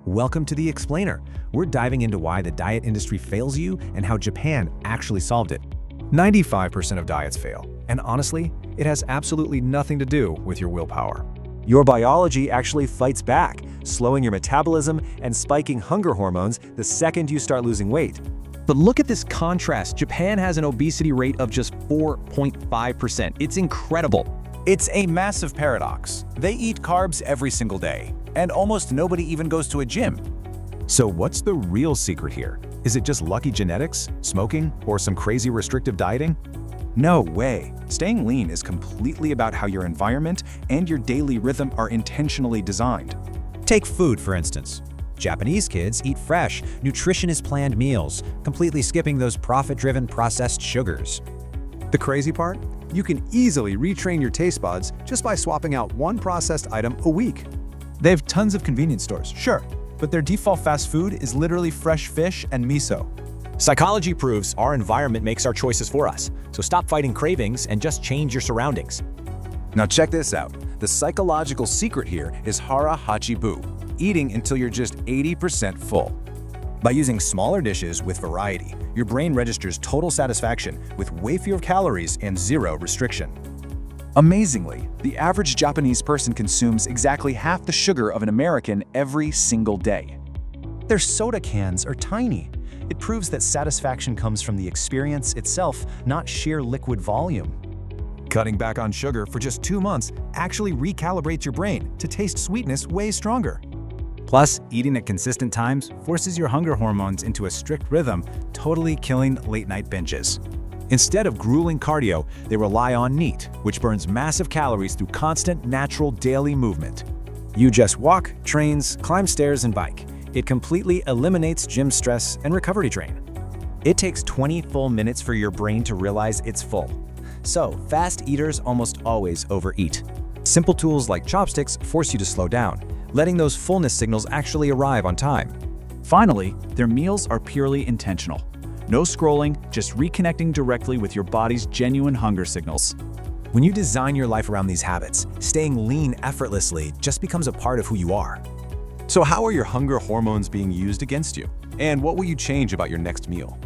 Welcome to The Explainer. We're diving into why the diet industry fails you and how Japan actually solved it. 95% of diets fail, and honestly, it has absolutely nothing to do with your willpower. Your biology actually fights back, slowing your metabolism and spiking hunger hormones the second you start losing weight. But look at this contrast. Japan has an obesity rate of just 4.5%. It's incredible. It's a massive paradox. They eat carbs every single day, and almost nobody even goes to a gym. So what's the real secret here? Is it just lucky genetics, smoking, or some crazy restrictive dieting? No way. Staying lean is completely about how your environment and your daily rhythm are intentionally designed. Take food, for instance. Japanese kids eat fresh, nutritionist-planned meals, completely skipping those profit-driven processed sugars. The crazy part? You can easily retrain your taste buds just by swapping out one processed item a week. They have tons of convenience stores, sure, but their default fast food is literally fresh fish and miso. Psychology proves our environment makes our choices for us. So stop fighting cravings and just change your surroundings. Now check this out. The psychological secret here is hara hachibu, eating until you're just 80% full. By using smaller dishes with variety, your brain registers total satisfaction with way fewer calories and zero restriction. Amazingly, the average Japanese person consumes exactly half the sugar of an American every single day. Their soda cans are tiny. It proves that satisfaction comes from the experience itself, not sheer liquid volume. Cutting back on sugar for just 2 months actually recalibrates your brain to taste sweetness way stronger. Plus, eating at consistent times forces your hunger hormones into a strict rhythm, totally killing late-night binges. Instead of grueling cardio, they rely on NEAT, which burns massive calories through constant, natural daily movement. You just walk, trains, climb stairs, and bike. It completely eliminates gym stress and recovery drain. It takes 20 full minutes for your brain to realize it's full. So, fast eaters almost always overeat. Simple tools like chopsticks force you to slow down, letting those fullness signals actually arrive on time. Finally, their meals are purely intentional. No scrolling, just reconnecting directly with your body's genuine hunger signals. When you design your life around these habits, staying lean effortlessly just becomes a part of who you are. So how are your hunger hormones being used against you? And what will you change about your next meal?